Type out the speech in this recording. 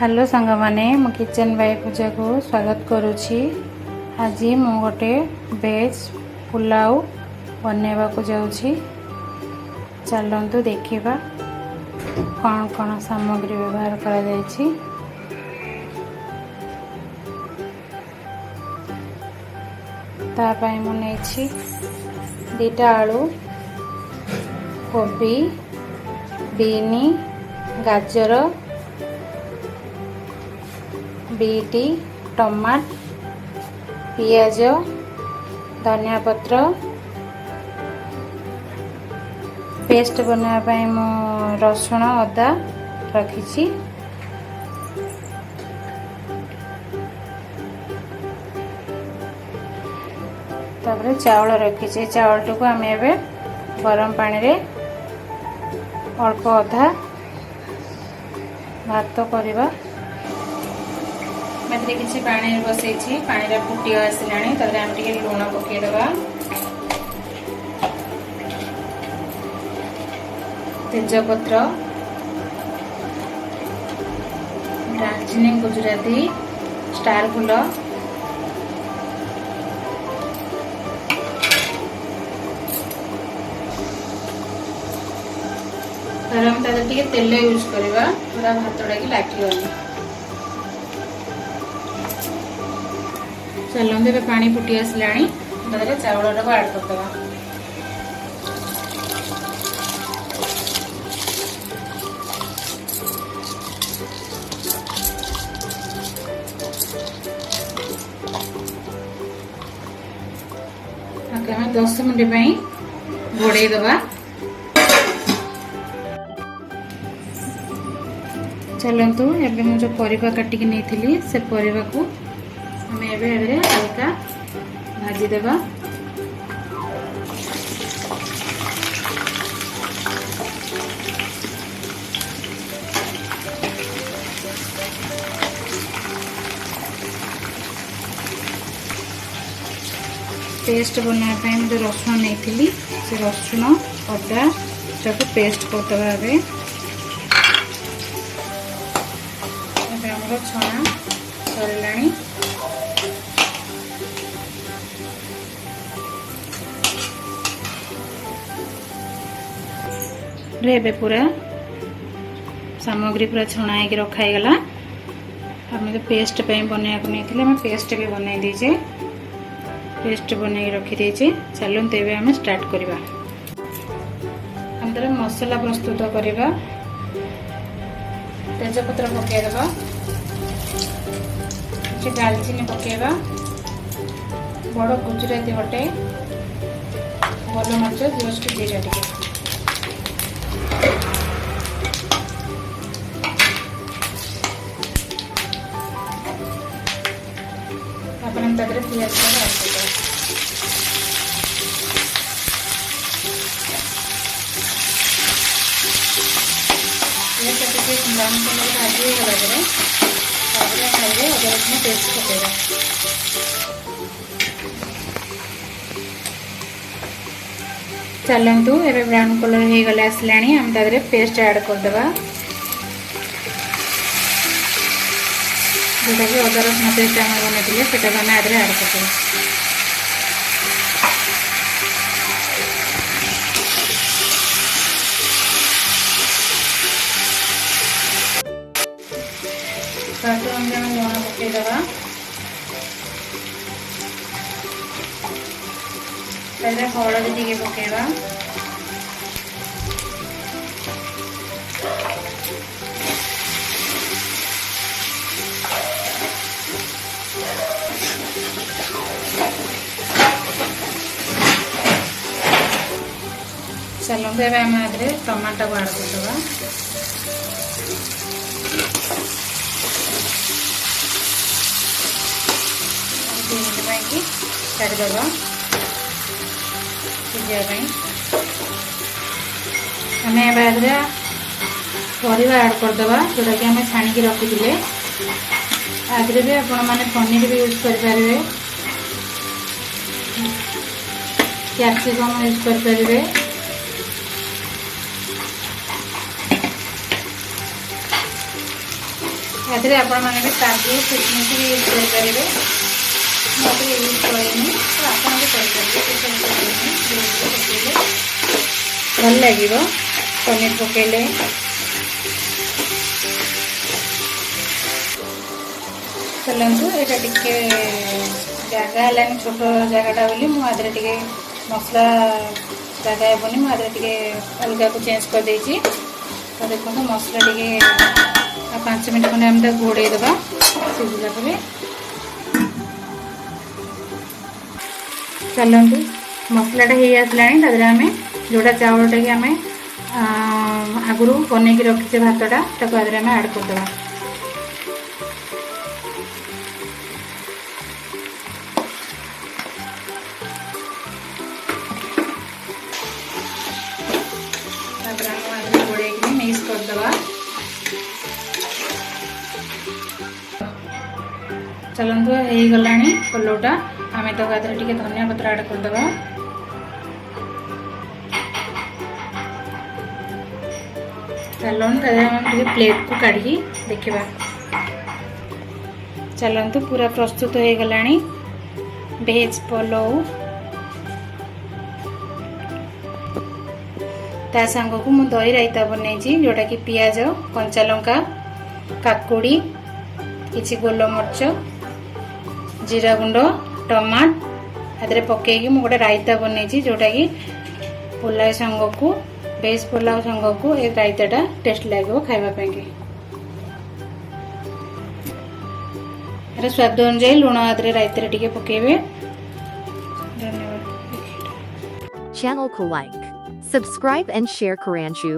Hello सांग माने मो किचन बाय पूजा को स्वागत करुछि। आज मु गोटे वेज पुलाव बनैबा को जाउछि। चलंतु देखिबा कौन कौन सामग्री व्यवहार करा जायछि। ता पय मु नेछि 2टा आलू, कोबी, बीनी, गाजर, बीटी, टमाट, पियाज, धनिया पत्र, पेस्ट बनावा मु रसुण अदा रखी। तापर चावल रखी। चावल को आम एबे गरम पानी रे अल्प अधा भात करवा। मैं किसी पानी बसई पानी फुटी आसला आम टे लुण पकईदबा, तेजपत्र, दालचीनी, गुजराती, स्टार फूल, आम तेल यूज करवा पूरा भातटा की लगे। चलते पानी फुटी आसला चावल को ऐड करदे। आम 10 मिनट घोड़े दबा। चलतु एबे मु जो परिबा काटिक नहीं से परिबा को हमें एबे हल्का भाजी देबा। पेस्ट बनाने मुझे रसुण नहीं से रसुण अदा को पेस्ट करदे। छना सरला रे पूरा सामग्री पूरा छणा है रखाईगला। आम तो पेस्ट बनवा को नहीं पेस्ट भी बनई दीचे। पेस्ट बन रखी दीचे। चलो तेरे आम स्टार्ट करवा। आम तर मसला प्रस्तुत करवा। तेजपत्र पकईदबा, दालचीनी पकईबा, बड़ गुजराती गोटे, गोल मरीच जस्ट 2टा टिके, पियाज ब्राउन कलर भाजी गला खाइए अदर रसुण पेस्ट पकेगा। चलतु एबे ब्राउन कलर हो गले आसला आम तादरे पेस्ट ऐड करदबा। जोटा कि अदर रसुण पेस्ट आम बनई से आदरे ऐड करदे। लुण पकईदबा, हलदी टी पकईबा, चलते आम टमाटो को ऐड करदबा। छाड़ीदबा सिझापी। आम परिवा ऐड करदबा जोटा कि आम छाणिकी रखी। आगे भी आपण मैंने पनीर भी यूज करें, कैप्सिकम यूज करें। एथिरे आपण माने भी काजू किशमिश भी यूज कर परिबे मते यूज करनी तो आपण भी कर परिबे भल लागिबो पनीर पकेले चलंतु एटा टिके जगह हलानी छोट जगहटा बोली मु आदरे टिके मसला जगह हेबनी मु आदरे टिके अलगा को चेंज कर देछि तो देखो मसला टिके 5 मिनट खंडे हम घोड़े देवा सिझला परे चलंतु मसलाटा हो आसलानी तादरे आम जोटा चावलटा कि आम आगुरी बन की रखीचे भातटा ताको आदरे आम ऐड करदेवा घोड़े मिक्स करदेवा चलतु हो गला पलौटा आम तो आदि टे धनिया पत्र ऐड करदेवा चलते प्लेट को काढ़ी देखा चलतु पूरा प्रस्तुत हो गला वेज पुलाव ता सांग को मु दही रायता बनई जोटा कि पियाज कंचा लंका काकुड़ी किछि गोलमरीच जीरा गुंड टमाट आदरे पकईकि मु गोटे रायता बनई जोटा कि पुलाव सांग को वेज पुलाव सांग को ए रायताटा टेस्ट लगे खाइबा के स्वाद अनुसार लुण आदरे रायता टिके पकेबे धन्यवाद Channel ko like, subscribe and share Karanchu.